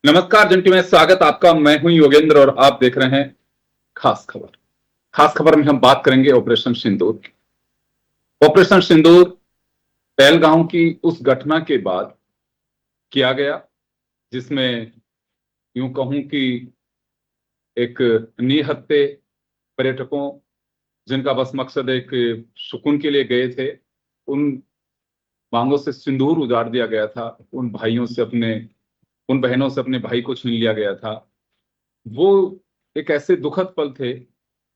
नमस्कार जंटी में स्वागत आपका। मैं हूं योगेंद्र और आप देख रहे हैं खास खबर। खास खबर में हम बात करेंगे ऑपरेशन सिंदूर की। ऑपरेशन सिंदूर पहलगांव की उस घटना के बाद किया गया जिसमें यूं कहूं कि एक निहत्थे पर्यटकों जिनका बस मकसद एक सुकून के लिए गए थे, उन मांगों से सिंदूर उजाड़ दिया गया था। उन बहनों से अपने भाई को छीन लिया गया था। वो एक ऐसे दुखद पल थे,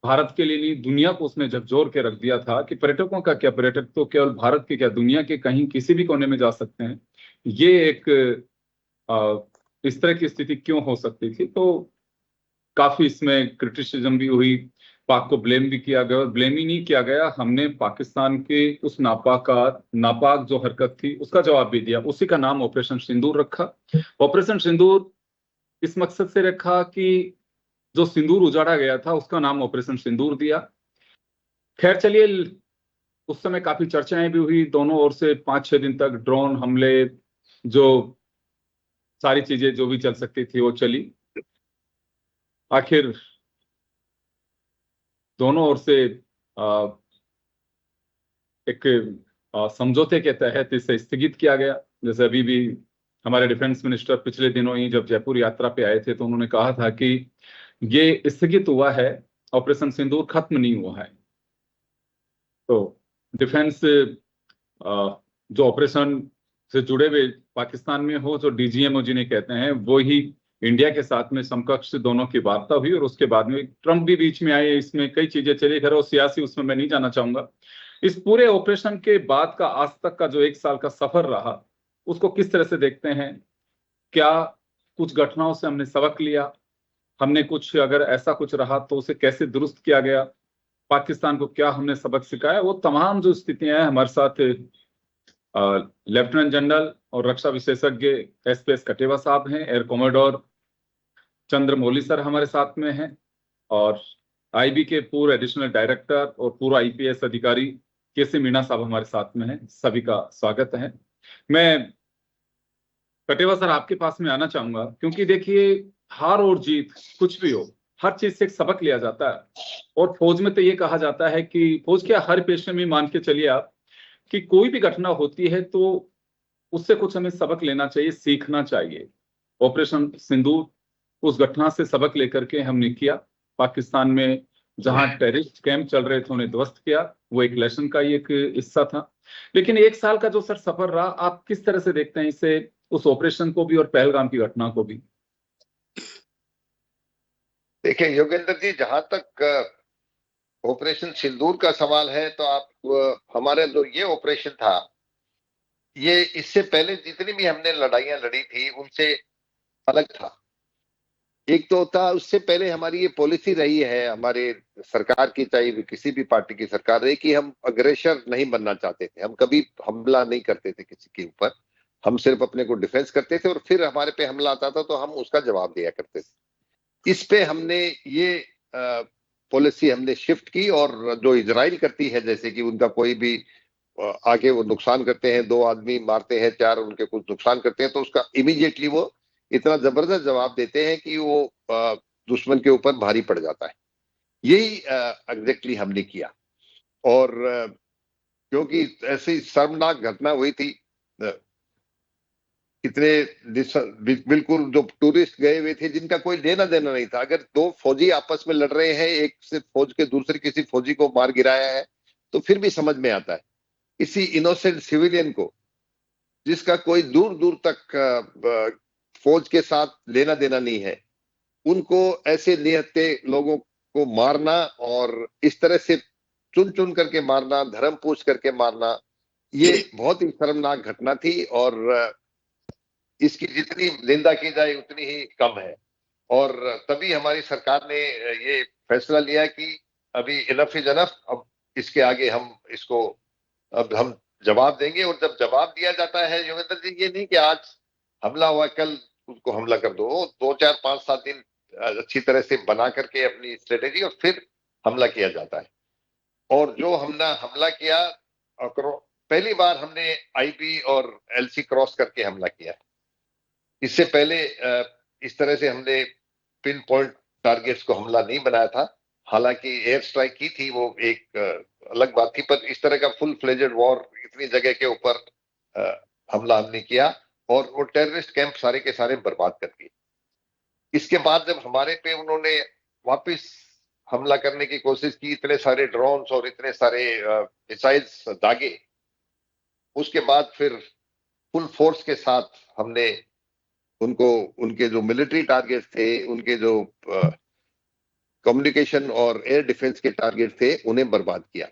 भारत के लिए नहीं दुनिया को उसने झकझोर के रख दिया था कि पर्यटकों का क्या, पर्यटक तो केवल भारत के क्या, दुनिया के कहीं किसी भी कोने में जा सकते हैं। ये एक इस तरह की स्थिति क्यों हो सकती थी, तो काफी इसमें क्रिटिसिज्म भी हुई। पाक को ब्लेम भी किया गया, और ब्लेम ही नहीं किया गया, हमने पाकिस्तान के उस नापाक जो हरकत थी उसका जवाब भी दिया। उसी का नाम ऑपरेशन सिंदूर रखा। ऑपरेशन सिंदूर इस मकसद से रखा कि जो सिंदूर उजाड़ा गया था उसका नाम ऑपरेशन सिंदूर दिया। खैर चलिए, उस समय काफी चर्चाएं भी हुई, दोनों ओर से 5-6 दिन तक ड्रोन हमले, जो सारी चीजें जो भी चल सकती थी वो चली। आखिर दोनों ओर से आ, एक समझौते के तहत इसे स्थगित किया गया। जैसे अभी भी हमारे डिफेंस मिनिस्टर पिछले दिनों ही जब जयपुर यात्रा पे आए थे तो उन्होंने कहा था कि ये स्थगित हुआ है, ऑपरेशन सिंदूर खत्म नहीं हुआ है। तो डिफेंस जो ऑपरेशन से जुड़े हुए पाकिस्तान में हो, जो डीजीएमओ जिन्हें कहते हैं, वो ही इंडिया के साथ में समकक्ष दोनों की वार्ता हुई, और उसके बाद में ट्रंप भी बीच में आए, इसमें कई चीजें चली। खैर वो सियासी, उसमें मैं नहीं जाना चाहूंगा। इस पूरे ऑपरेशन के बाद का आज तक का जो 1 साल का सफर रहा, उसको किस तरह से देखते हैं? क्या कुछ घटनाओं से हमने सबक लिया? हमने कुछ, अगर ऐसा कुछ रहा तो उसे कैसे दुरुस्त किया गया? पाकिस्तान को क्या हमने सबक सिखाया? वो तमाम जो स्थितियां हैं, हमारे साथ लेफ्टिनेंट जनरल और रक्षा विशेषज्ञ एसपीएस कटेवा साहब हैं, एयर कॉमोडोर चंद्रमौली सर हमारे साथ में हैं, और आईबी के पूर्व एडिशनल डायरेक्टर और पूर्व आईपीएस अधिकारी केसी मीणा साहब हमारे साथ में हैं। सभी का स्वागत है। मैं कटेवा सर आपके पास में आना चाहूंगा, क्योंकि देखिए, हार और जीत कुछ भी हो, हर चीज से एक सबक लिया जाता है। और फौज में तो ये कहा जाता है कि फौज क्या, हर पेशे में मान के चलिए आप, कि कोई भी घटना होती है तो उससे कुछ हमें सबक लेना चाहिए, सीखना चाहिए। ऑपरेशन सिंदूर उस घटना से सबक लेकर के हमने किया। पाकिस्तान में जहां टेररिस्ट कैंप चल रहे थे उन्हें ध्वस्त किया, वो एक लेसन का ही एक हिस्सा था। लेकिन 1 साल का जो सर सफर रहा, आप किस तरह से देखते हैं इसे, उस ऑपरेशन को भी और पहलगाम की घटना को भी? देखिए योगेंद्र जी, जहां तक ऑपरेशन सिंदूर का सवाल है तो आप हमारे जो ये ऑपरेशन था, ये इससे पहले जितनी भी हमने लड़ाइयां लड़ी थी उनसे अलग था। एक तो था, उससे पहले हमारी ये पॉलिसी रही है हमारे सरकार की, चाहे वो किसी भी पार्टी की सरकार रही, कि हम अग्रेसर नहीं बनना चाहते थे। हम कभी हमला नहीं करते थे किसी के ऊपर। हम सिर्फ अपने को डिफेंस करते थे और फिर हमारे पे हमला आता था तो हम उसका जवाब दिया करते थे। इस पे हमने ये पॉलिसी हमने शिफ्ट की, और जो इजराइल करती है, जैसे कि उनका कोई भी आगे वो नुकसान करते हैं, 2 आदमी मारते हैं, 4 उनके कुछ नुकसान करते हैं, तो उसका इमीडिएटली वो इतना जबरदस्त जवाब देते हैं कि वो दुश्मन के ऊपर भारी पड़ जाता है। यही एग्जैक्टली हमने किया। और क्योंकि ऐसी शर्मनाक घटना हुई थी, कितने बिल्कुल जो टूरिस्ट गए हुए थे जिनका कोई लेना देना नहीं था, अगर 2 फौजी आपस में लड़ रहे हैं, एक से फौज के दूसरे किसी फौजी को मार गिराया है, तो फिर भी समझ में आता है। इसी इनोसेंट सिविलियन को, जिसका कोई दूर दूर तक फौज के साथ लेना देना नहीं है, उनको ऐसे निहत्थे लोगों को मारना, और इस तरह से चुन चुन करके मारना, धर्म पूछ करके मारना, ये बहुत ही शर्मनाक घटना थी। और इसकी जितनी निंदा की जाए उतनी ही कम है। और तभी हमारी सरकार ने ये फैसला लिया कि अभी इनफ इज इनफ, अब इसके आगे हम इसको, अब हम जवाब देंगे। और जब जवाब दिया जाता है योगेंद्र जी, ये नहीं कि आज हमला हुआ कल उसको हमला कर दो, 2, 4, 5, 7 दिन अच्छी तरह से बना करके अपनी स्ट्रेटेजी, और फिर हमला किया जाता है। और जो हमने हमला किया, पहली बार हमने आईपी और एलसी क्रॉस करके हमला किया। इससे पहले इस तरह से हमने पिन पॉइंट टारगेट्स को हमला नहीं बनाया था। हालांकि एयर स्ट्राइक की थी, वो एक अलग बात थी, पर इस तरह का फुल फ्लेजेड वॉर इतनी जगह के ऊपर हमला हमने किया और वो टेररिस्ट कैंप सारे के सारे बर्बाद कर दिए। इसके बाद जब हमारे पे उन्होंने वापस हमला करने की कोशिश की, इतने सारे ड्रोन्स और इतने सारे मिसाइल्स दागे, उसके बाद फिर फुल फोर्स के साथ हमने उनको, उनके जो मिलिट्री टारगेट थे, उनके जो कम्युनिकेशन और एयर डिफेंस के टारगेट थे, उन्हें बर्बाद किया।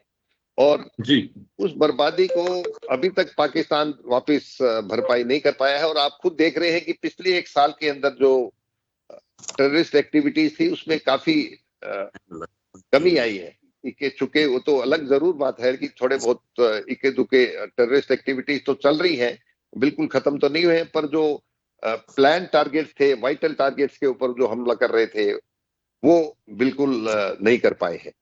और जी उस बर्बादी को अभी तक पाकिस्तान वापस भरपाई नहीं कर पाया है। और आप खुद देख रहे हैं कि पिछले एक साल के अंदर जो टेररिस्ट एक्टिविटीज थी उसमें काफी कमी आई है। इक्के चुके, वो तो अलग जरूर बात है कि थोड़े बहुत इक्के दुके टेररिस्ट एक्टिविटीज तो चल रही हैं, बिल्कुल खत्म तो नहीं हुए, पर जो प्लान टारगेट्स थे, वाइटल टारगेट्स के ऊपर जो हमला कर रहे थे, वो बिल्कुल नहीं कर पाए हैं।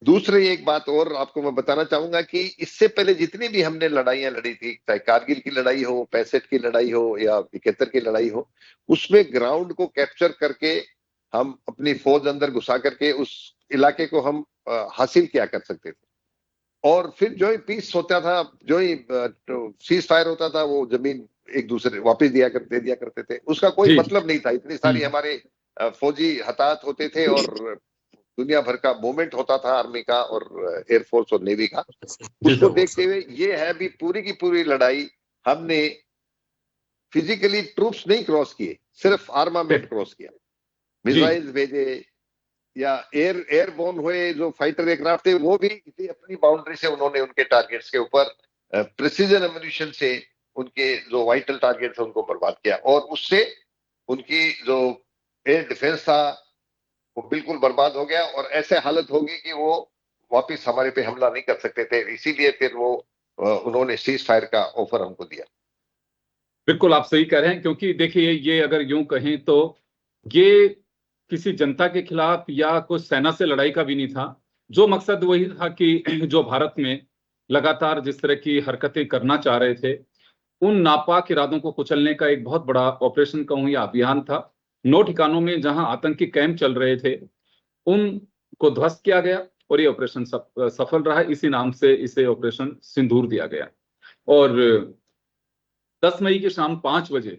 दूसरी एक बात और आपको मैं बताना चाहूंगा कि इससे पहले जितनी भी हमने लड़ाइयां लड़ी थी, चाहे कारगिल की लड़ाई हो, 65 की लड़ाई हो या 71 की लड़ाई हो, उसमें ग्राउंड को कैप्चर करके हम अपनी फौज अंदर घुसा करके उस इलाके को हम हासिल किया कर सकते थे। और फिर जो ही पीस होता था, जो ही सीज फायर होता था, वो जमीन एक दूसरे वापस दे दिया करते थे। उसका कोई जी मतलब नहीं था। इतनी सारी हमारे फौजी हताहत होते थे और दुनिया भर का मूवमेंट होता था आर्मी का और एयरफोर्स और नेवी का। जी उसको सर। देखते हुए ये है भी पूरी की पूरी लड़ाई हमने फिजिकली ट्रूप्स नहीं क्रॉस किए, सिर्फ आर्मामेंट क्रॉस किया। जी मिसाइल्स भेजे या एयरबोर्न हुए जो फाइटर एयरक्राफ्ट थे, वो भी इसी अपनी बाउंड्री से उन्होंने उनके टारगेट्स के ऊपर प्रिसीजन एम्यूनिशन से उनके जो वाइटल टारगेट थे उनको बर्बाद किया। और उससे उनकी जो एयर डिफेंस था वो बिल्कुल बर्बाद हो गया और ऐसे हालत होगी कि वो वापस हमारे पे हमला नहीं कर सकते थे। इसीलिए फिर वो उन्होंने सीज फायर का ऑफर हमको दिया। बिल्कुल आप सही कह रहे हैं, क्योंकि देखिए ये अगर यूं कहें तो ये किसी जनता के खिलाफ या कुछ सेना से लड़ाई का भी नहीं था। जो मकसद वही था कि जो भारत में लगातार जिस तरह की हरकतें करना चाह रहे थे, उन नापाक इरादों को कुचलने का एक बहुत बड़ा ऑपरेशन कहूं या अभियान था। 9 ठिकानों में जहां आतंकी कैंप चल रहे थे, उनको ध्वस्त किया गया और ये ऑपरेशन सफल रहा। इसी नाम से इसे ऑपरेशन सिंदूर दिया गया। और 10 मई की शाम 5 बजे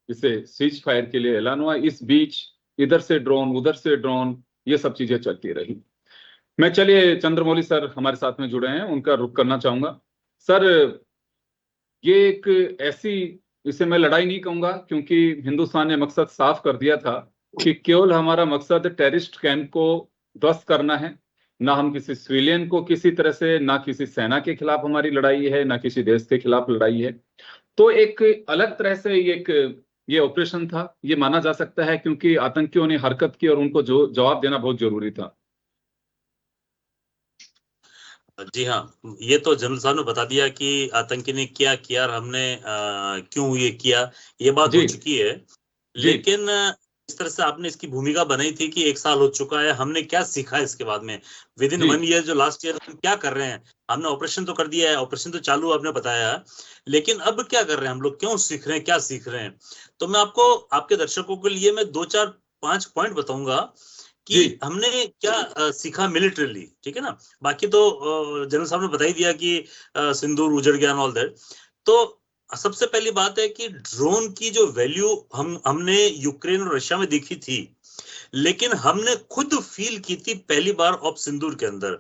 इसे सीज फायर के लिए ऐलान हुआ। इस बीच इधर से ड्रोन, उधर से ड्रोन, ये सब चीजें चलती रही। मैं, चलिए चंद्रमौली सर हमारे साथ में जुड़े हैं, उनका रुख करना चाहूंगा। सर, ये एक ऐसी, इसे मैं लड़ाई नहीं कहूंगा, क्योंकि हिंदुस्तान ने मकसद साफ कर दिया था कि केवल हमारा मकसद टेररिस्ट कैंप को ध्वस्त करना है। ना हम किसी सिविलियन को किसी तरह से, ना किसी सेना के खिलाफ हमारी लड़ाई है, ना किसी देश के खिलाफ लड़ाई है। तो एक अलग तरह से ये ऑपरेशन था, ये माना जा सकता है, क्योंकि आतंकियों ने हरकत की और उनको जो जवाब देना बहुत जरूरी था। जी हाँ, ये तो जनरल साहब ने बता दिया कि आतंकी ने क्या किया और हमने क्यों ये किया, ये बात हो जी चुकी है। जी लेकिन इस तरह से आपने इसकी भूमिका बनाई थी कि 1 साल हो चुका है, हमने क्या सीखा है इसके बाद में, विद इन जी 1 ईयर जो लास्ट ईयर हम क्या कर रहे हैं। हमने ऑपरेशन तो कर दिया है, ऑपरेशन तो चालू आपने बताया, लेकिन अब क्या कर रहे हैं हम लोग, क्यों सीख रहे हैं, क्या सीख रहे हैं। तो मैं आपको, आपके दर्शकों के लिए मैं 2-4-5 पॉइंट बताऊंगा कि जी हमने क्या सीखा मिलिट्रीली, ठीक है ना। बाकी तो जनरल साहब ने बता ही दिया कि सिंदूर उजड़ गया ऑल दैट। तो सबसे पहली बात है कि ड्रोन की जो वैल्यू हमने यूक्रेन और रशिया में देखी थी, लेकिन हमने खुद फील की थी पहली बार ऑफ सिंदूर के अंदर।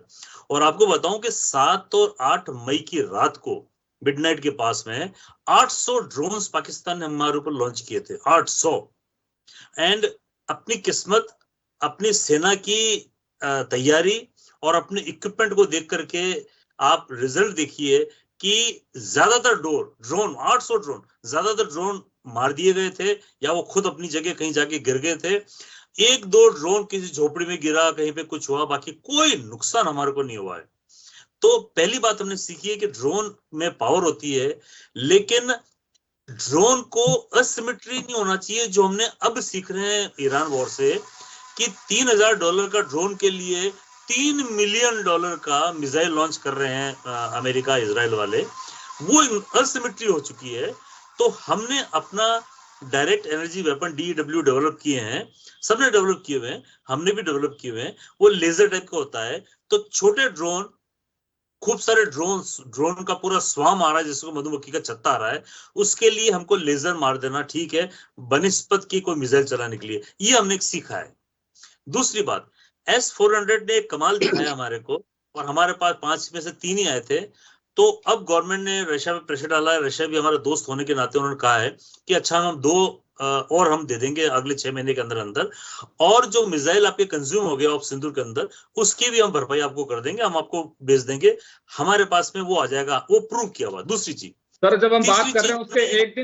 और आपको बताऊं कि 7 और 8 मई की रात को मिडनाइट के पास में 800 ड्रोन्स पाकिस्तान ने हमारे ऊपर लॉन्च किए थे, 800। एंड अपनी किस्मत, अपनी सेना की तैयारी और अपने इक्विपमेंट को देख करके आप रिजल्ट देखिए कि ज्यादातर ड्रोन 800 ड्रोन, ज्यादातर ड्रोन मार दिए गए थे या वो खुद अपनी जगह कहीं जाके गिर गए थे। 1-2 ड्रोन किसी झोपड़ी में गिरा, कहीं पे कुछ हुआ, बाकी कोई नुकसान हमारे को नहीं हुआ है। तो पहली बात हमने सीखी है कि ड्रोन में पावर होती है, लेकिन ड्रोन को असिमेट्री नहीं होना चाहिए। जो हमने अब सीख रहे हैं ईरान वॉर से कि $3000 का ड्रोन के लिए $3 मिलियन का मिसाइल लॉन्च कर रहे हैं अमेरिका इजराइल वाले, वो असिमेट्री हो चुकी है। तो हमने अपना direct energy weapon DEW develop किए हैं, सबने डेवलप किए हुए हैं, हमने भी डेवलप किए हुए हैं, वो लेजर टाइप का होता है। तो छोटे ड्रोन, खूब सारे ड्रोन का पूरा स्वाम आ रहा है, जिसको मधुमक्खी का छत्ता आ रहा है, उसके लिए हमको लेजर मार देना ठीक है, बनिस्पत की कोई मिसाइल चलाने के लिए, ये हमने सीखा है। दूसरी बात, S-400 ने एक कमाल दिखाया हमारे को, और हमारे पास 5 में से 3 ही आए थे। तो अब गवर्नमेंट ने रशिया पे प्रेशर डाला है, रशिया भी हमारा दोस्त होने के नाते उन्होंने कहा है कि अच्छा हम 2 और हम दे देंगे अगले 6 महीने के अंदर अंदर, और जो मिसाइल आपके कंज्यूम हो गया ऑफ सिंदूर के अंदर, उसकी भी हम भरपाई आपको कर देंगे, हम आपको भेज देंगे, हमारे पास में वो आ जाएगा, वो प्रूव किया हुआ। दूसरी चीज, सर, जब हम बात तीसरी कर रहे हैं उसके चीज, एक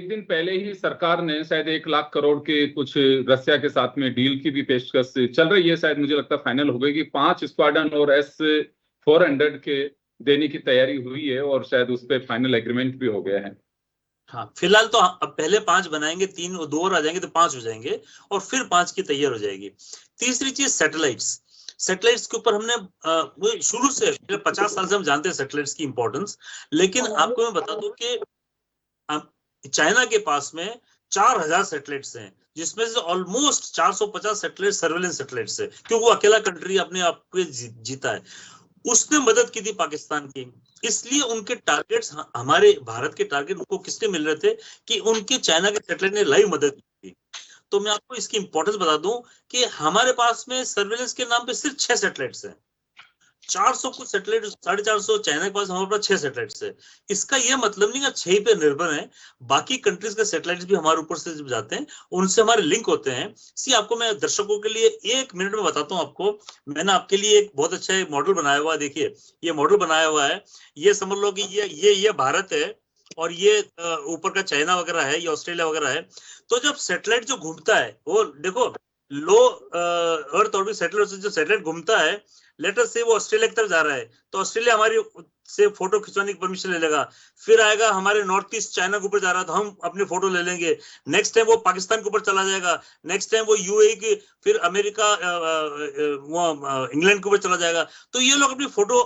दिन पहले ही सरकार ने शायद 1 लाख करोड़ के कुछ रसिया के साथ में डील की भी पेशकश चल रही है, शायद मुझे लगता है फाइनल हो गई कि 5 स्क्वाड्रन और S-400 के देने की तैयारी हुई है, और शायद उस पर फाइनल एग्रीमेंट भी हो गया है। हाँ, फिलहाल तो अब पहले 5 बनाएंगे, 3 और 2 और आ जाएंगे तो 5 हो जाएंगे, और फिर 5 की तैयार हो जाएगी। तीसरी चीज, सैटेलाइट्स के ऊपर हमने वो शुरू से 50 साल से हम जानते हैं सैटेलाइट्स की इंपॉर्टेंस। लेकिन आपको मैं बता दूं कि चाइना के पास में 4000 सैटेलाइट्स हैं, जिसमें से ऑलमोस्ट 450 सैटेलाइट सर्वेलेंस सैटेलाइट्स है, क्योंकि वो अकेला कंट्री अपने आप को जीता है। उसने मदद की थी पाकिस्तान की, इसलिए उनके टारगेट्स, हमारे भारत के टारगेट उनको किसके मिल रहे थे कि उनके चाइना के सैटेलाइट ने लाइव मदद की थी। तो मैं आपको इसकी इंपॉर्टेंस बता दूं कि हमारे पास में सर्वेलेंस के नाम पे सिर्फ 6 सैटेलाइट्स हैं, 400 कुछ सैटेलाइट, 450 चाइना के पास, हमारे पास 6 सैटेलाइट्स है। इसका यह मतलब नहीं कि 6 पे निर्भर है, बाकी कंट्रीज के सैटेलाइट्स भी हमारे ऊपर से जाते हैं, उनसे हमारे लिंक होते हैं। आपको मैं दर्शकों के लिए 1 मिनट में बताता हूं आपको, मैंने आपके लिए एक बहुत अच्छा मॉडल बनाया हुआ है। देखिए, ये मॉडल बनाया हुआ है, ये समझ लो कि ये भारत है, और ये ऊपर का चाइना वगैरह है, ये ऑस्ट्रेलिया वगैरह है। तो जब सैटेलाइट जो घूमता है, वो देखो, लो अर्थ ऑर्बिट सैटेलाइट से जो सैटेलाइट घूमता है, लेटर से वो ऑस्ट्रेलिया की तरफ जा रहा है, तो ऑस्ट्रेलिया हमारी से फोटो खिंचवाने की परमिशन ले लेगा, फिर आएगा हमारे नॉर्थ ईस्ट चाइना के ऊपर जा रहा है तो हम अपनी फोटो ले लेंगे, नेक्स्ट टाइम वो पाकिस्तान के ऊपर चला जाएगा, नेक्स्ट टाइम वो यूएई की, फिर अमेरिका, वो इंग्लैंड के ऊपर चला जाएगा। तो ये लोग अपनी फोटो,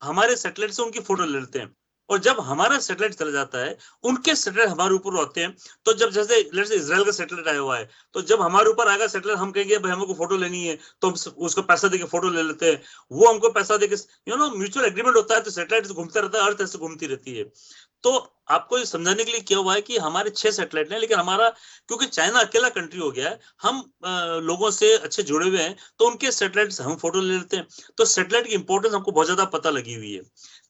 हमारे सैटेलाइट से उनकी फोटो ले लेते हैं, और जब हमारा सैटेलाइट चला जाता है, उनके सैटेलाइट हमारे ऊपर होते हैं। तो जब जैसे इजराइल का सैटेलाइट आया हुआ है, तो जब हमारे ऊपर आएगा सैटेलाइट, हम कहेंगे भाई हमको फोटो लेनी है, तो हम उसको पैसा देके फोटो ले लेते हैं, वो हमको पैसा देके, म्यूचुअल एग्रीमेंट होता है, तो सैटेलाइट घूमता रहता है, अर्थ ऐसे घूमती रहती है। तो आपको ये समझाने के लिए क्या हुआ है कि हमारे 6 सैटेलाइट हैं, लेकिन हमारा, क्योंकि चाइना अकेला कंट्री हो गया है, हम लोगों से अच्छे जुड़े हुए हैं, तो उनके सैटेलाइट से हम फोटो ले लेते हैं। तो सैटेलाइट की इंपॉर्टेंस हमको बहुत ज्यादा पता लगी हुई है।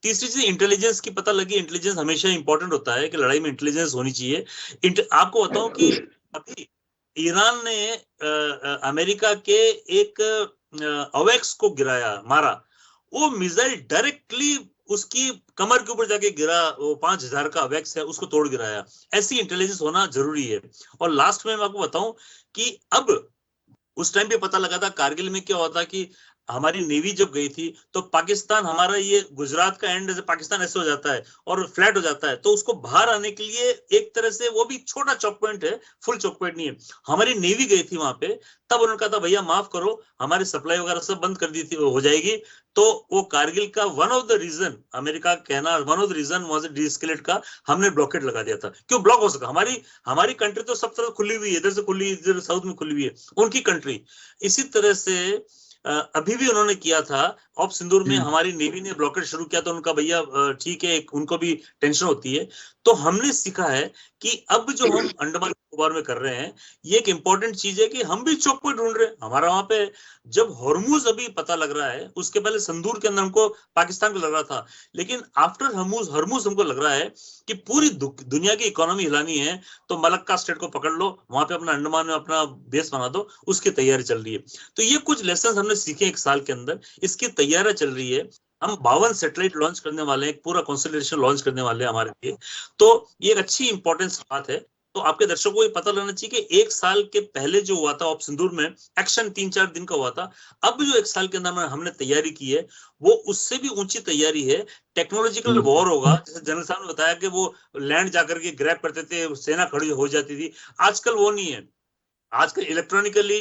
तीसरी चीज, इंटेलिजेंस की पता लगी। इंटेलिजेंस हमेशा इंपॉर्टेंट होता है कि लड़ाई में इंटेलिजेंस होनी चाहिए। आपको बताऊं कि अभी ईरान ने अमेरिका के एक अवेक्स को मारा, वो मिसाइल डायरेक्टली उसकी कमर के ऊपर जाके गिरा, वो 5000 का अवेक्स है, उसको तोड़ गिराया। ऐसी इंटेलिजेंस होना जरूरी है। और लास्ट में मैं आपको बताऊं कि अब उस टाइम पे पता लगा था कारगिल में क्या होता कि हमारी नेवी जब गई थी, तो पाकिस्तान, हमारा ये गुजरात का एंड जैसे पाकिस्तान ऐसे हो जाता है और फ्लैट हो जाता है, तो उसको बाहर आने के लिए एक तरह से वो भी छोटा चौक पॉइंट है, फुल चौक पॉइंट नहीं है। हमारी नेवी गई थी वहां पे, तब उन्होंने कहा था भैया माफ करो, हमारी सप्लाई वगैरह सब बंद कर दी थी, हो जाएगी। तो वो कारगिल का one of the reason, America कहना one of the reason was deescalate का, हमने ब्लॉकेट लगा दिया था। क्यों ब्लॉक हो सका? हमारी कंट्री तो सब तरफ खुली हुई है, इधर से खुली, इधर साउथ में खुली हुई है, उनकी कंट्री। इसी तरह से अभी भी उन्होंने किया था ऑप सिंदूर में, हमारी नेवी ने ब्लॉकेट शुरू किया, तो उनका भैया ठीक है, उनको भी टेंशन होती है। तो हमने सीखा है कि अब जो हम अंडमान निकोबार में कर रहे हैं, ये एक इंपॉर्टेंट चीज है कि हम भी चौक पॉइंट ढूंढ रहे हैं। हमारा वहां पे जब हॉर्मूज अभी पता लग रहा है, उसके पहले संदूर के अंदर हमको पाकिस्तान को लग रहा था, लेकिन आफ्टर हॉर्मूज हमको लग रहा है कि पूरी दुनिया की इकोनॉमी हिलानी है, तो मलक्का स्टेट को पकड़ लो, वहां पे अपना अंडमान में अपना बेस बना दो, उसकी तैयारी चल रही है। तो ये कुछ लेसन हमने सीखे 1 साल के अंदर, इसकी तैयारी चल रही है। हम 52 सैटेलाइट लॉन्च करने वाले हैं, पूरा कॉन्स्टलेशन लॉन्च करने वाले हैं हमारे लिए। तो ये एक अच्छी इंपॉर्टेंस बात है। तो आपके दर्शकों को ये पता लगना चाहिए कि 1 साल के पहले जो हुआ था ऑप सिंदूर में, एक्शन 3-4 दिन का हुआ था। अब जो 1 साल के अंदर हमने तैयारी की है, वो उससे भी ऊंची तैयारी है। टेक्नोलॉजिकल वॉर होगा, जैसे जनरल साहब ने बताया कि वो लैंड जाकर के ग्रैब करते थे, सेना खड़ी हो जाती थी। आजकल वो नहीं है, आजकल इलेक्ट्रॉनिकली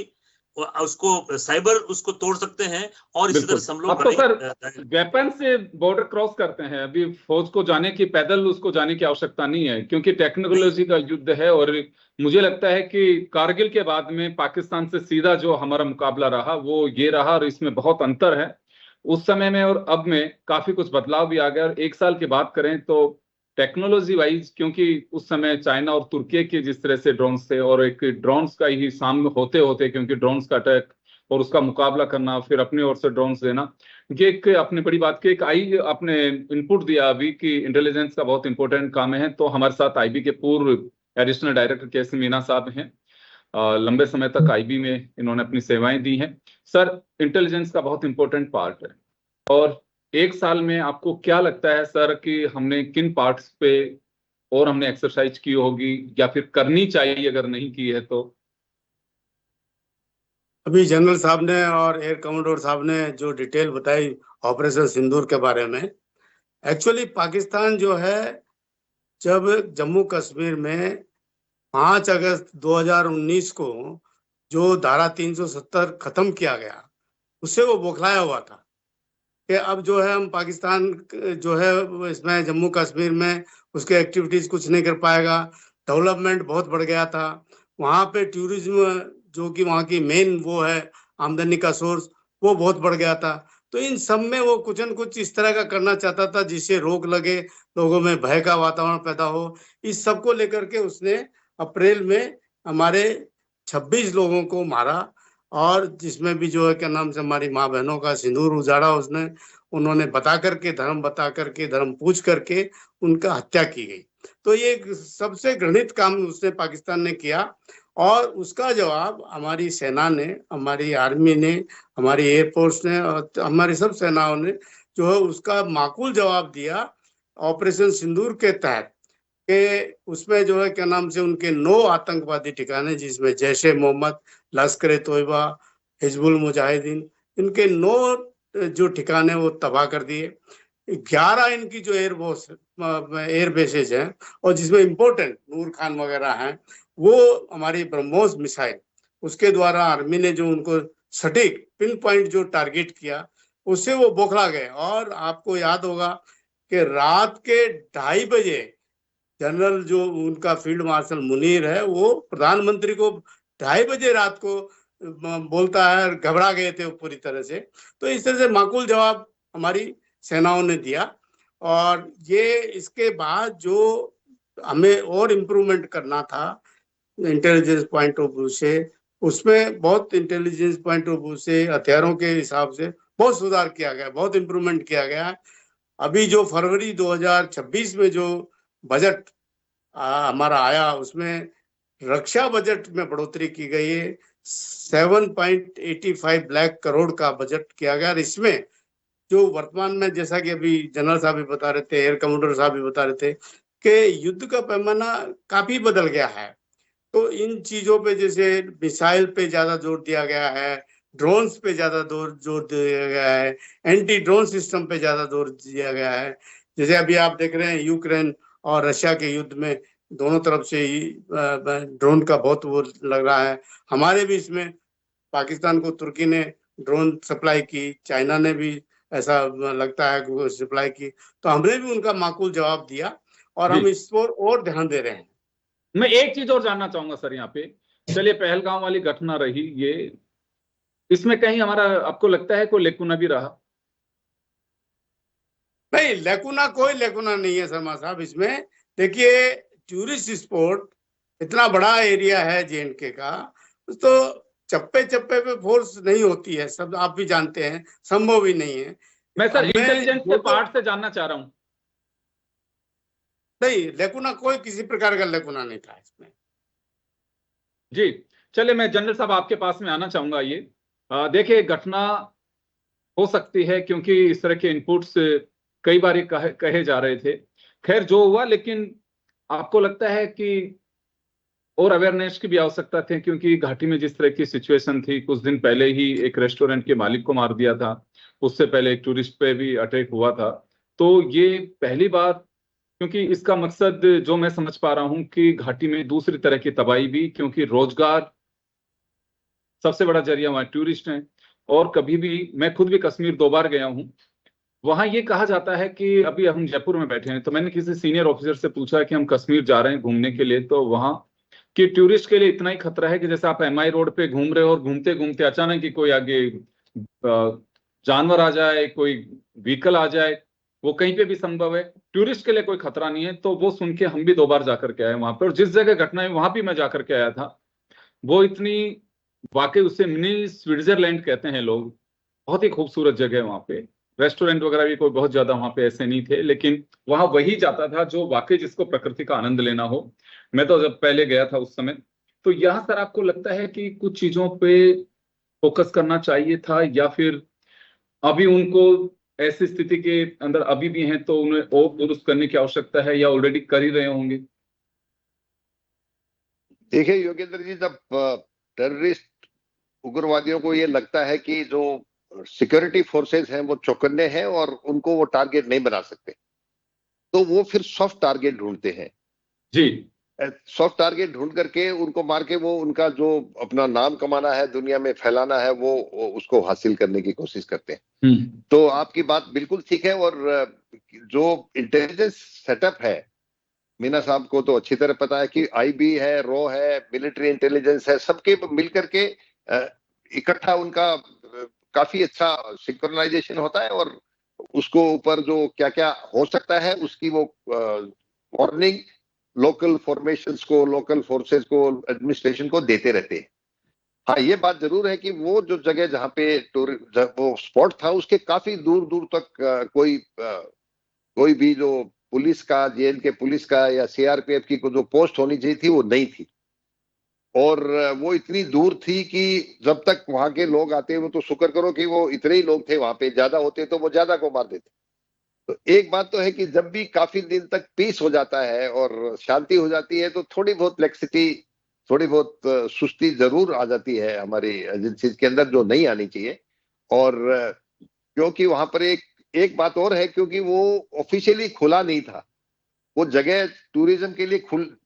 उसको साइबर उसको तोड़ सकते हैं और इसी तरह से हम लोग अब तो सर वेपन से बॉर्डर क्रॉस करते हैं, अभी फौज को जाने की, पैदल उसको जाने की आवश्यकता नहीं है क्योंकि टेक्नोलॉजी का युद्ध है। और मुझे लगता है कि कारगिल के बाद में पाकिस्तान से सीधा जो हमारा मुकाबला रहा वो ये रहा, और इसमें बहुत अंतर है उस समय में और अब में, काफी कुछ बदलाव भी आ गया। और एक साल की बात करें तो टेक्नोलॉजी वाइज, क्योंकि उस समय चाइना और तुर्की के जिस तरह से ड्रोन्स थे, और एक ड्रोन्स का ही सामने होते होते, क्योंकि ड्रोन्स का अटैक और उसका मुकाबला करना, फिर अपनी ओर से ड्रोन्स देना, ये एक अपनी बड़ी बात की एक आपने इनपुट दिया अभी कि इंटेलिजेंस का बहुत इंपॉर्टेंट काम है। तो हमारे साथ आईबी के पूर्व एडिशनल डायरेक्टर के.सी. मीना साहब हैं। लंबे समय तक आईबी में इन्होंने अपनी सेवाएं दी हैं। सर, इंटेलिजेंस का बहुत इंपॉर्टेंट पार्ट है, और एक साल में आपको क्या लगता है सर कि हमने किन पार्ट्स पे और हमने एक्सरसाइज की होगी या फिर करनी चाहिए अगर नहीं की है तो? अभी जनरल साहब ने और एयर कमांडर साहब ने जो डिटेल बताई ऑपरेशन सिंदूर के बारे में, एक्चुअली पाकिस्तान जो है, जब जम्मू कश्मीर में 5 अगस्त 2019 को जो धारा 370 खत्म किया गया, उससे वो बौखलाया हुआ था कि अब जो है हम पाकिस्तान जो है इसमें जम्मू कश्मीर में उसके एक्टिविटीज कुछ नहीं कर पाएगा। डेवलपमेंट बहुत बढ़ गया था वहाँ पे, टूरिज्म जो कि वहाँ की मेन वो है आमदनी का सोर्स, वो बहुत बढ़ गया था। तो इन सब में वो कुछ न कुछ इस तरह का करना चाहता था जिससे रोक लगे, लोगों में भय का वातावरण पैदा हो। इस सब को लेकर के उसने अप्रैल में हमारे 26 लोगों को मारा, और जिसमें भी जो है क्या नाम से हमारी माँ बहनों का सिंदूर उजाड़ा उन्होंने बता करके, धर्म पूछ करके उनका हत्या की गई। तो ये सबसे घृणित काम उसने पाकिस्तान ने किया, और उसका जवाब हमारी सेना ने, हमारी आर्मी ने, हमारी एयरफोर्स ने और हमारी सब सेनाओं ने जो है उसका माकूल जवाब दिया ऑपरेशन सिंदूर के तहत। के उसमें जो है क्या नाम से उनके 9 आतंकवादी ठिकाने, जिसमें जैश ए मोहम्मद, लश्कर ए तोयबा, हिजबुल मुजाहिदीन, इनके 9 जो ठिकाने वो तबाह कर दिए। 11 इनकी जो एयर बेसेज हैं, और जिसमें इम्पोर्टेंट नूर खान वगैरह हैं, वो हमारी ब्रह्मोस मिसाइल, उसके द्वारा आर्मी ने जो उनको सटीक पिन पॉइंट जो टारगेट किया, उससे वो बौखला गए। और आपको याद होगा कि रात के 2:30 बजे जनरल जो उनका फील्ड मार्शल मुनीर है, वो प्रधानमंत्री को 2:30 बजे रात को बोलता है, घबरा गए थे वो पूरी तरह से। तो इस तरह से माकूल जवाब हमारी सेनाओं ने दिया। और ये इसके बाद जो हमें और इम्प्रूवमेंट करना था इंटेलिजेंस पॉइंट ऑफ व्यू से, उसमें बहुत इंटेलिजेंस पॉइंट ऑफ व्यू से, हथियारों के हिसाब से बहुत सुधार किया गया, बहुत इम्प्रूवमेंट किया गया। अभी जो फरवरी 2026 में जो बजट हमारा आया, उसमें रक्षा बजट में बढ़ोतरी की गई है। 7.85 लाख करोड़ का बजट किया गया। और इसमें जो वर्तमान में, जैसा कि अभी जनरल साहब भी बता रहे थे, एयर कमांडर साहब भी बता रहे थे कि युद्ध का पैमाना काफी बदल गया है। तो इन चीजों पे, जैसे मिसाइल पे ज्यादा जोर दिया गया है, ड्रोन्स पे ज्यादा जोर दिया गया है, एंटी ड्रोन सिस्टम पे ज्यादा जोर दिया गया है। जैसे अभी आप देख रहे हैं यूक्रेन और रशिया के युद्ध में दोनों तरफ से ही ड्रोन का बहुत वो लग रहा है। हमारे भी इसमें पाकिस्तान को तुर्की ने ड्रोन सप्लाई की, चाइना ने भी ऐसा लगता है कि सप्लाई की, तो हमने भी उनका माकूल जवाब दिया, और हम इस पर और ध्यान दे रहे हैं। मैं एक चीज और जानना चाहूंगा सर यहाँ पे, चलिए पहलगांव वाली घटना रही, ये इसमें कहीं हमारा, आपको लगता है कोई लेकुना भी रहा? नहीं, लेकुना कोई लेकुना नहीं है शर्मा साहब इसमें। देखिए, टूरिस्ट स्पॉट इतना बड़ा एरिया है J&K का, तो चप्पे चप्पे पे फोर्स नहीं होती है, सब आप भी जानते हैं, संभव ही नहीं है। मैं सर इंटेलिजेंस के पार्ट से जानना चाह रहा हूँ। नहीं, लेकुना कोई किसी प्रकार का लेकुना नहीं था इसमें। जी, चलिए मैं जनरल साहब आपके पास में आना चाहूंगा। ये देखिए, घटना हो सकती है क्योंकि इस तरह के इनपुट्स कई बार कहे जा रहे थे, खैर जो हुआ, लेकिन आपको लगता है कि और अवेयरनेस की भी आवश्यकता थी, क्योंकि घाटी में जिस तरह की सिचुएशन थी, कुछ दिन पहले ही एक रेस्टोरेंट के मालिक को मार दिया था, उससे पहले एक टूरिस्ट पे भी अटैक हुआ था। तो ये पहली बार, क्योंकि इसका मकसद जो मैं समझ पा रहा हूं कि घाटी में दूसरी तरह की तबाही भी, क्योंकि रोजगार सबसे बड़ा जरिया वहाँ टूरिस्ट हैं। और कभी भी, मैं खुद भी कश्मीर 2 बार गया हूँ, वहां ये कहा जाता है कि अभी हम जयपुर में बैठे हैं, तो मैंने किसी सीनियर ऑफिसर से पूछा कि हम कश्मीर जा रहे हैं घूमने के लिए, तो वहां कि टूरिस्ट के लिए इतना ही खतरा है कि जैसे आप MI रोड पे घूम रहे हो और घूमते घूमते अचानक ही कोई आगे जानवर आ जाए, कोई व्हीकल आ जाए, वो कहीं पे भी संभव है। टूरिस्ट के लिए कोई खतरा नहीं है। तो वो सुन के हम भी 2 बार जाकर के आए वहां पे, और जिस जगह घटना है वहां भी मैं जाकर के आया था, वो इतनी, वाकई उसे मिनी स्विट्जरलैंड कहते हैं लोग। बहुत ही खूबसूरत जगह है वहां पे। रेस्टोरेंट वगैरह भी कोई बहुत ज्यादा वहां पे ऐसे नहीं थे, लेकिन वहां वही जाता था जो वाकई जिसको प्रकृति का आनंद लेना हो। मैं तो जब पहले गया था उस समय, तो यहाँ सर आपको लगता है कि कुछ चीजों पे फोकस करना चाहिए था, या फिर अभी उनको ऐसी स्थिति के अंदर अभी भी हैं तो उन्हें और दुरुस्त करने की आवश्यकता है, या ऑलरेडी कर ही रहे होंगे? देखिए योगेंद्र जी, जब टेररिस्ट उग्रवादियों को ये लगता है कि जो सिक्योरिटी फोर्सेस हैं वो चौकन्ने हैं और उनको वो टारगेट नहीं बना सकते, तो वो फिर सॉफ्ट टारगेट ढूंढते हैं। जी। सॉफ्ट टारगेट ढूंढ करके उनको मार के वो उनका जो अपना नाम कमाना है, दुनिया में फैलाना है, वो उसको हासिल करने की कोशिश करते हैं। तो आपकी बात बिल्कुल ठीक है। और जो इंटेलिजेंस सेटअप है, मीना साहब को तो अच्छी तरह पता है कि IB है, रॉ है, मिलिट्री इंटेलिजेंस है, सबके मिलकर के इकट्ठा उनका काफी अच्छा सिंक्रोनाइजेशन होता है, और उसको ऊपर जो क्या क्या हो सकता है उसकी वो वार्निंग लोकल फॉर्मेशंस को, लोकल फोर्सेस को, एडमिनिस्ट्रेशन को देते रहते हैं। हाँ, ये बात जरूर है कि वो जो जगह जहाँ पे वो स्पॉट था उसके काफी दूर दूर तक कोई भी जो पुलिस का, JNK पुलिस का या CRPF की जो पोस्ट होनी चाहिए थी वो नहीं थी। और वो इतनी दूर थी कि जब तक वहां के लोग आते, वो तो शुक्र करो कि वो इतने ही लोग थे वहां पे, ज्यादा होते तो वो ज्यादा को मार देते। तो एक बात तो है कि जब भी काफी दिन तक पीस हो जाता है और शांति हो जाती है, तो थोड़ी बहुत लेक्सिटी, थोड़ी बहुत सुस्ती जरूर आ जाती है हमारी एजेंसीज के अंदर, जो नहीं आनी चाहिए। और क्योंकि वहां पर एक बात और है, क्योंकि वो ऑफिशियली खुला नहीं था, वो जगह टूरिज्म के लिए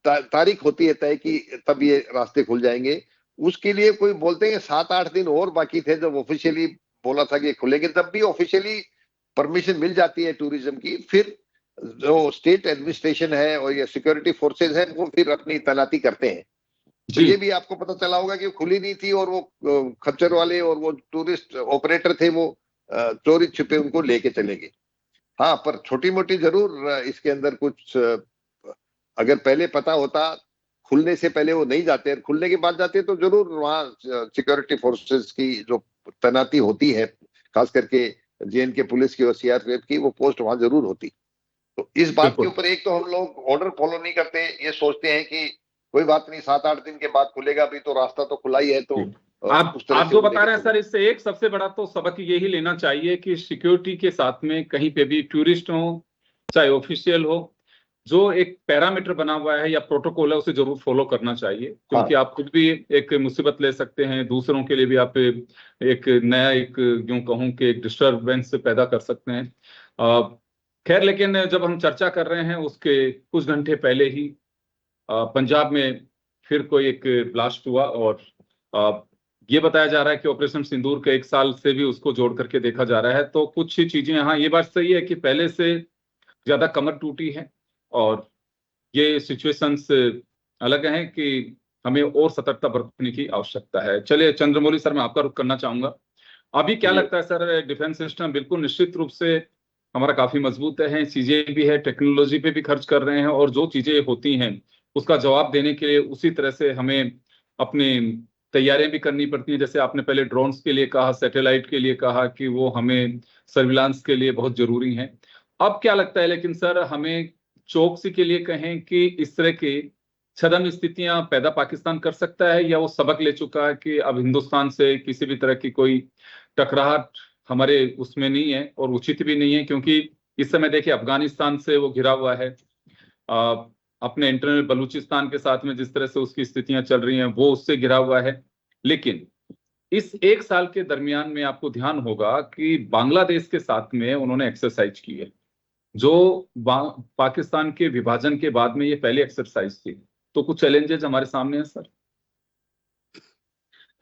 तारीख होती है तय कि तब ये रास्ते खुल जाएंगे। उसके लिए कोई बोलते हैं 7-8 दिन और बाकी थे जब ऑफिशियली बोला था कि खुलेंगे। तब भी ऑफिशियली परमिशन मिल जाती है टूरिज्म की, फिर जो स्टेट एडमिनिस्ट्रेशन है और ये सिक्योरिटी फोर्सेज है वो फिर अपनी तैनाती करते हैं। तो ये भी आपको पता चला होगा कि खुली नहीं थी, और वो खच्चर वाले और वो टूरिस्ट ऑपरेटर थे, वो चोरी छिपे उनको लेके चले गए। हाँ, पर छोटी मोटी जरूर इसके अंदर कुछ, अगर पहले पता होता, खुलने से पहले वो नहीं जाते, खुलने के बाद जाते, तो जरूर वहाँ सिक्योरिटी फोर्सेस की जो तैनाती होती है, खास करके JNK पुलिस की और CRPF की, वो पोस्ट वहां जरूर होती। तो इस बात के ऊपर एक तो हम लोग ऑर्डर फॉलो नहीं करते, ये सोचते हैं कि कोई बात नहीं, 7-8 दिन के बाद खुलेगा, अभी तो रास्ता तो खुला ही है। तो आप जो बता रहे हैं सर, इससे एक सबसे बड़ा तो सबक यही लेना चाहिए कि सिक्योरिटी के साथ में कहीं पे भी टूरिस्ट हो चाहे ऑफिशियल हो, जो एक पैरामीटर बना हुआ है या प्रोटोकॉल है उसे जरूर फॉलो करना चाहिए, क्योंकि आप खुद भी एक मुसीबत ले सकते हैं, दूसरों के लिए भी आप एक नया, एक यूं कहूं कि एक डिस्टर्बेंस पैदा कर सकते हैं। खैर, लेकिन जब हम चर्चा कर रहे हैं उसके कुछ घंटे पहले ही पंजाब में फिर कोई एक ब्लास्ट हुआ, और ये बताया जा रहा है कि ऑपरेशन सिंदूर के 1 साल से भी उसको जोड़ करके देखा जा रहा है। तो कुछ ही चीजें, हाँ ये बात सही है कि पहले से ज्यादा कमर टूटी है, और ये सिचुएशंस अलग हैं कि हमें और सतर्कता बरतने की आवश्यकता है। चलिए चंद्रमौली सर, मैं आपका रुख करना चाहूंगा। अभी क्या लगता है सर, डिफेंस सिस्टम बिल्कुल निश्चित रूप से हमारा काफी मजबूत है, चीजें भी है, टेक्नोलॉजी पे भी खर्च कर रहे हैं, और जो चीजें होती हैं उसका जवाब देने के लिए उसी तरह से हमें अपनी तैयारियां भी करनी पड़ती है। जैसे आपने पहले ड्रोन्स के लिए कहा, सैटेलाइट के लिए कहा कि वो हमें सर्विलांस के लिए बहुत जरूरी है। अब क्या लगता है लेकिन सर, हमें चौकसी के लिए कहें कि इस तरह की छद्म स्थितियां पैदा पाकिस्तान कर सकता है, या वो सबक ले चुका है कि अब हिंदुस्तान से किसी भी तरह की कोई टकराहट हमारे उसमें नहीं है और उचित भी नहीं है? क्योंकि इस समय देखिए अफगानिस्तान से वो घिरा हुआ है, अपने इंटरनल बलूचिस्तान के साथ में जिस तरह से उसकी स्थितियां चल रही हैं वो उससे घिरा हुआ है। लेकिन इस 1 साल के दरमियान में आपको ध्यान होगा कि बांग्लादेश के साथ में उन्होंने एक्सरसाइज की है, जो पाकिस्तान के विभाजन के बाद में ये पहली एक्सरसाइज थी। तो कुछ चैलेंजेस हमारे सामने हैं सर।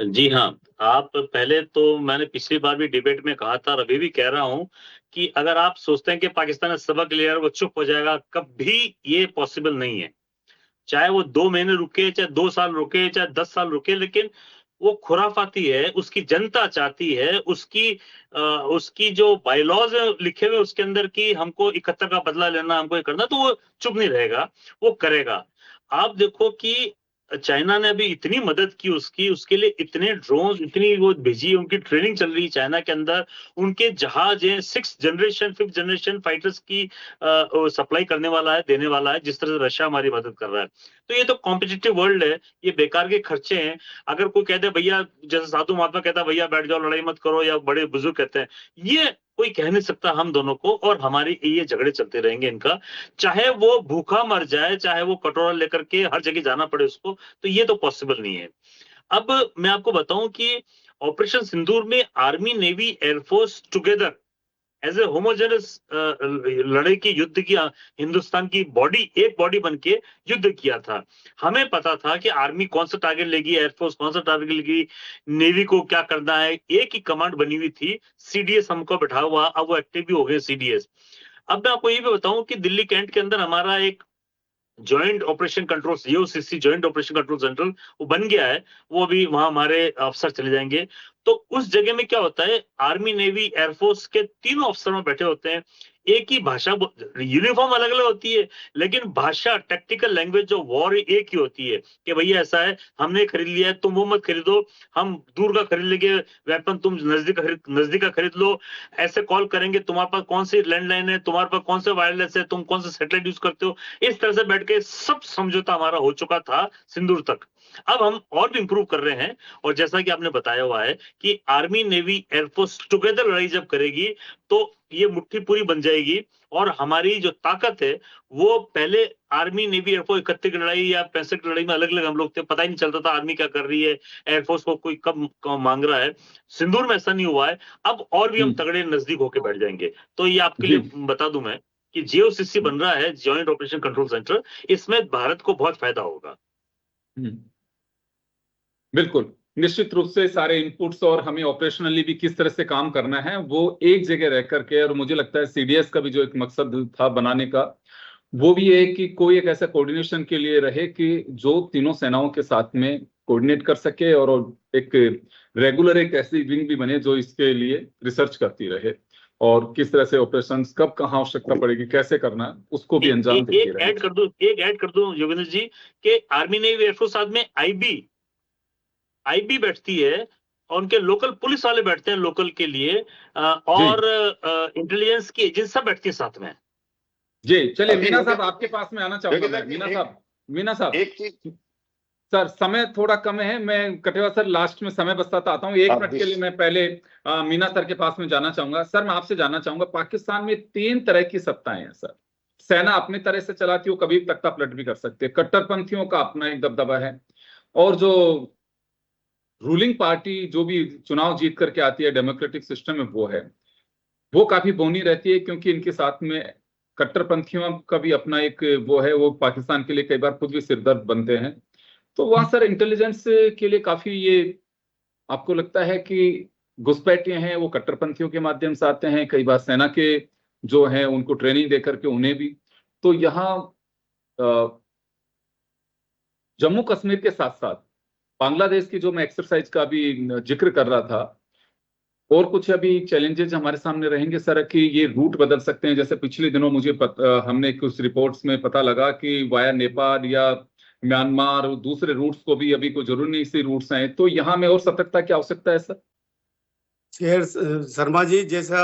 जी हाँ, आप पहले तो मैंने पिछली बार भी डिबेट में कहा था और अभी भी कह रहा हूँ कि अगर आप सोचते हैं कि पाकिस्तान ने सबक लिया और वो चुप हो जाएगा, कभी ये पॉसिबल नहीं है। चाहे वो 2 महीने रुके, चाहे 2 साल रुके, चाहे 10 साल रुके, लेकिन वो खुराफाती है, उसकी जनता चाहती है, उसकी जो बायलॉज़ लिखे हुए उसके अंदर कि हमको 71 का बदला लेना, हमको ये करना, तो वो चुप नहीं रहेगा, वो करेगा। आप देखो कि चाइना ने अभी इतनी मदद की उसकी, उसके लिए इतने ड्रोन्स, इतनी वो भेजी, उनकी ट्रेनिंग चल रही है चाइना के अंदर, उनके जहाज हैं, 6th generation, 5th generation fighters की सप्लाई करने वाला है, देने वाला है, जिस तरह से रशिया हमारी मदद कर रहा है। तो ये तो कॉम्पिटिटिव वर्ल्ड है, ये बेकार के खर्चे हैं। अगर कोई कह दे भैया, जैसे साधु महात्मा कहता है भैया बैठ जाओ, लड़ाई मत करो, या बड़े बुजुर्ग कहते हैं, ये कोई कह नहीं सकता हम दोनों को, और हमारी ये झगड़े चलते रहेंगे इनका। चाहे वो भूखा मर जाए, चाहे वो कटोरा लेकर के हर जगह जाना पड़े उसको, तो ये तो पॉसिबल नहीं है। अब मैं आपको बताऊं कि ऑपरेशन सिंदूर में army, navy, air force together as a homogenous लड़ाई की युद्ध किया, हिंदुस्तान की बॉडी, एक बॉडी बन के युद्ध किया था। हमें पता था कि आर्मी कौन सा टारगेट लेगी, एयरफोर्स कौन सा टारगेट लेगी, नेवी को क्या करना है, एक ही कमांड बनी हुई थी। सीडीएस हमको बैठा हुआ, अब वो एक्टिव भी हो गए सीडीएस। अब मैं आपको ये भी बताऊं कि दिल्ली कैंट के अंदर हमारा एक joint operation control, GOCC joint operation control centre वो बन गया है। वो अभी वहां हमारे अफसर चले जाएंगे। तो उस जगह में क्या होता है, आर्मी, नेवी, एयरफोर्स के तीनों अफसर में बैठे होते हैं। एक ही भाषा, यूनिफॉर्म अलग अलग होती है, लेकिन भाषा, टेक्निकल लैंग्वेज जो वॉर एक ही होती है कि भैया ऐसा है, हमने खरीद लिया है, तुम वो मत खरीदो, हम दूर का खरीद लेंगे वेपन, तुम नजदीक का खरीद लो। ऐसे कॉल करेंगे, तुम्हारे पास कौन सी लैंडलाइन है, तुम्हारे पास कौन से वायरलेस है, तुम कौन सा सैटेलाइट यूज करते हो। इस तरह से बैठ के सब समझौता हमारा हो चुका था सिंदूर तक। अब हम और भी इंप्रूव कर रहे हैं, और जैसा कि आपने बताया हुआ है कि आर्मी, नेवी, एयरफोर्स टुगेदर लड़ाई जब करेगी तो ये मुट्ठी पूरी बन जाएगी। और हमारी जो ताकत है वो पहले आर्मी, नेवी, एयरफोर्स 31 की लड़ाई या 65 की लड़ाई में अलग अलग हम लोग थे, पता ही नहीं चलता था आर्मी क्या कर रही है, एयरफोर्स को कोई कब मांग रहा है। सिंदूर में ऐसा नहीं हुआ है। अब और भी हम तगड़े नजदीक होके बैठ जाएंगे। तो ये आपके जी। लिए बता दूं मैं कि जीओसीसी बन रहा है, जॉइंट ऑपरेशन कंट्रोल सेंटर, इसमें भारत को बहुत फायदा होगा। बिल्कुल, निश्चित रूप से सारे इनपुट्स और हमें ऑपरेशनली भी किस तरह से काम करना है वो एक जगह रह करके, और मुझे लगता है सीडीएस का भी जो एक मकसद था बनाने का, वो भी है कि कोई एक ऐसा कोऑर्डिनेशन के लिए रहे कि जो तीनों सेनाओं के साथ में कोऑर्डिनेट कर सके, और एक रेगुलर एक ऐसी विंग भी बने जो इसके लिए रिसर्च करती रहे, और किस तरह से ऑपरेशंस कब कहाँ आवश्यकता पड़ेगी, कैसे करना है, उसको भी अंजाम देती एक रहे। ऐड कर दूं योगेंद्र जी, कि आर्मी, नेवी, एयरफोर्स साथ में आईबी बैठती है, और उनके लोकल पुलिस वाले बैठते हैं लोकल के लिए, और इंटेलिजेंस की एजेंसी सब बैठती है साथ में। जी चलिए अभी मीना साहब आपके पास में आना चाहूंगा मैं। मीना साहब एक चीज सर, समय थोड़ा कम है, मैं कटेवा सर लास्ट में समय बचता आता हूँ, 1 मिनट के लिए मैं पहले मीना सर के पास में जाना चाहूंगा। सर मैं आपसे जानना चाहूंगा, पाकिस्तान में 3 तरह की सत्ताएं हैं सर। सेना अपनी तरह से चलाती हो, कभी तख्ता पलट भी कर सकते हैं, कट्टरपंथियों का अपना एक दबदबा है, और जो रूलिंग पार्टी जो भी चुनाव जीत करके आती है डेमोक्रेटिक सिस्टम में, वो काफी बौनी रहती है, क्योंकि इनके साथ में कट्टरपंथियों का भी अपना एक वो है, वो पाकिस्तान के लिए कई बार खुद भी सिरदर्द बनते हैं। तो वहां सर इंटेलिजेंस के लिए काफी ये आपको लगता है कि घुसपैठिए हैं, वो कट्टरपंथियों के माध्यम से आते हैं, कई बार सेना के जो हैं उनको ट्रेनिंग दे करके उन्हें भी। तो यहाँ जम्मू कश्मीर के साथ साथ बांग्लादेश की जो मैं एक्सरसाइज का भी जिक्र कर रहा था, और कुछ अभी चैलेंजेस हमारे सामने रहेंगे सर, कि ये रूट बदल सकते हैं। जैसे पिछले दिनों मुझे हमने कुछ रिपोर्ट्स में पता लगा कि वाया नेपाल या म्यांमार और दूसरे रूट्स को भी अभी कोई जरूरी नहीं इसी रूट्स हैं, तो यहाँ में और सतर्कता की आवश्यकता है सर। शेर शर्मा जी, जैसा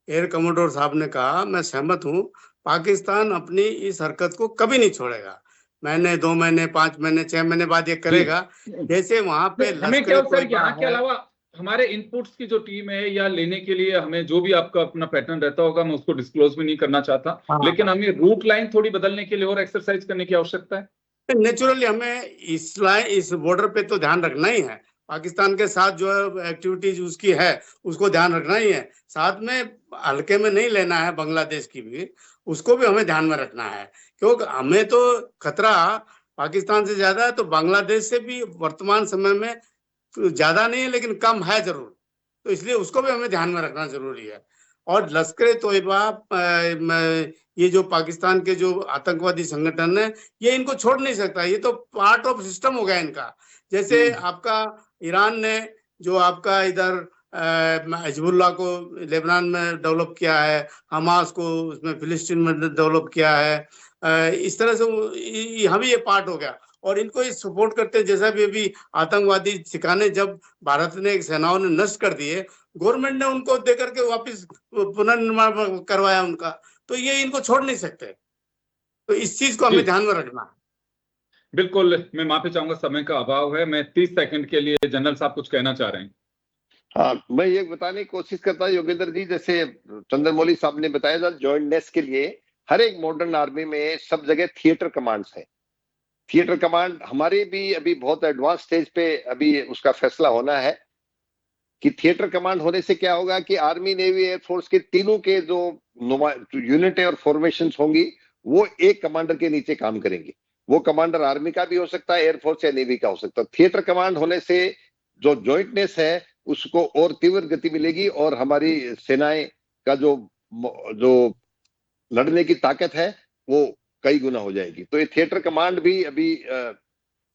एयर कमोडोर साहब ने कहा, मैं सहमत हूँ। पाकिस्तान अपनी इस हरकत को कभी नहीं छोड़ेगा। महीने, 2 महीने, 5 महीने, 6 महीने बाद ये करेगा। जैसे वहां पे हमें क्या सर, लश्कर यहाँ के अलावा हमारे इनपुट्स की जो टीम है या लेने के लिए हमें जो भी आपका अपना पैटर्न रहता होगा, मैं उसको डिस्क्लोज भी नहीं करना चाहता, लेकिन हमें रूट लाइन थोड़ी बदलने के लिए और एक्सरसाइज करने की आवश्यकता है। नेचुरली हमें इस बॉर्डर पे तो ध्यान रखना ही है। पाकिस्तान के साथ जो है एक्टिविटीज उसकी है, उसको ध्यान रखना ही है। साथ में हल्के में नहीं लेना है बांग्लादेश की भी, उसको भी हमें ध्यान में रखना है, क्योंकि हमें तो खतरा पाकिस्तान से ज्यादा है, तो बांग्लादेश से भी वर्तमान समय में ज्यादा नहीं है लेकिन कम है जरूर, तो इसलिए उसको भी हमें ध्यान में रखना जरूरी है। और लश्कर तोयबा ये जो पाकिस्तान के जो आतंकवादी संगठन है, ये इनको छोड़ नहीं सकता, ये तो पार्ट ऑफ सिस्टम हो गया इनका। जैसे आपका ईरान ने जो आपका इधर हिजबुल्लाह को लेबनान में डेवलप किया है, हमास को उसमें फिलिस्तीन में डेवलप किया है, इस तरह से हम ये पार्ट हो गया और इनको ये सपोर्ट करते हैं। जैसा भी अभी आतंकवादी ठिकाने जब भारत ने सेनाओं ने नष्ट कर दिए, गवर्नमेंट ने उनको देकर के वापस पुनर्निर्माण करवाया उनका, तो ये इनको छोड़ नहीं सकते। तो इस चीज को हमें ध्यान में रखना है। बिल्कुल, मैं माफी चाहूंगा, समय का अभाव है। मैं 30 सेकंड के लिए, जनरल साहब कुछ कहना चाह रहे हैं। हाँ, मैं ये बताने की कोशिश करता हूँ योगेंद्र जी, जैसे चंद्रमौली साहब ने बताया था, जॉइंटनेस के लिए हर एक मॉडर्न आर्मी में सब जगह थिएटर कमांड्स है। थिएटर कमांड हमारे भी अभी बहुत एडवांस स्टेज पे अभी उसका फैसला होना है कि थिएटर कमांड होने से क्या होगा कि आर्मी, नेवी, एयरफोर्स के तीनों के जो यूनिट और फॉर्मेशन होंगी वो एक कमांडर के नीचे काम करेंगे। वो कमांडर आर्मी का भी हो सकता है, एयरफोर्स या नेवी का हो सकता है। थिएटर कमांड होने से जो जॉइंटनेस है उसको और तीव्र गति मिलेगी और हमारी सेनाएं का जो लड़ने की ताकत है वो कई गुना हो जाएगी। तो ये थिएटर कमांड भी अभी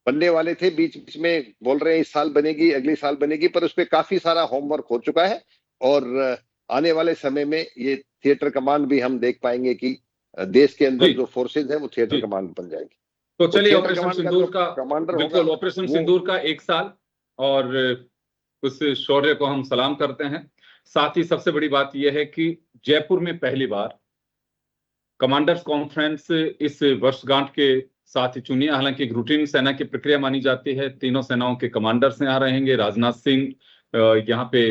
बनने वाले थे, बीच बीच में बोल रहे हैं इस साल बनेगी, अगले साल बनेगी, पर उस पर काफी सारा होमवर्क हो चुका है और आने वाले समय में ये थिएटर कमांड भी हम देख पाएंगे कि देश के अंदर जो फोर्सेज है वो थिएटर कमांड बन जाएगी। तो चलिए, ऑपरेशन सिंदूर का कमांडर बिल्कुल, ऑपरेशन सिंदूर का 1 साल और उस शौर्य को हम सलाम करते हैं। साथ ही सबसे बड़ी बात यह है कि जयपुर में पहली बार कमांडर्स कॉन्फ्रेंस इस वर्षगांठ के साथ ही चुनी है। हालांकि एक रूटीन सेना की प्रक्रिया मानी जाती है। तीनों सेनाओं के कमांडर्स यहाँ रहेंगे। राजनाथ सिंह यहाँ पे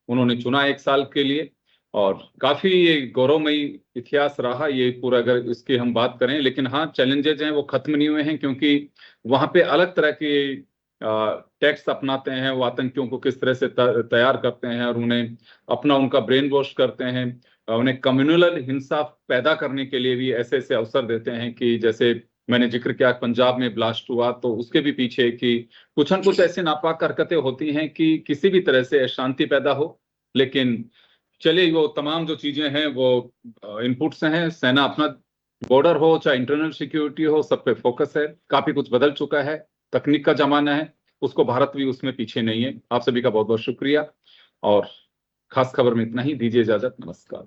उन्होंने चुना 1 साल के लिए और काफी ये गौरवमयी इतिहास रहा ये पूरा, अगर इसकी हम बात करें। लेकिन हाँ, चैलेंजेज हैं वो खत्म नहीं हुए हैं, क्योंकि वहां पे अलग तरह के टैक्स अपनाते हैं। वो आतंकियों को किस तरह से तैयार करते हैं और उन्हें उनका ब्रेन वॉश करते हैं। उन्हें कम्युनल हिंसा पैदा करने के लिए भी ऐसे ऐसे अवसर देते हैं कि जैसे मैंने जिक्र किया पंजाब में ब्लास्ट हुआ, तो उसके भी पीछे कि कुछ न कुछ ऐसी नापाक हरकतें होती हैं कि किसी भी तरह से अशांति पैदा हो। लेकिन चलिए, वो तमाम जो चीजें हैं वो इनपुट्स हैं। सेना अपना बॉर्डर हो चाहे इंटरनल सिक्योरिटी हो, सब पे फोकस है। काफी कुछ बदल चुका है, तकनीक का जमाना है, उसको भारत भी उसमें पीछे नहीं है। आप सभी का बहुत बहुत शुक्रिया और खास खबर में इतना ही। दीजिए इजाजत, नमस्कार।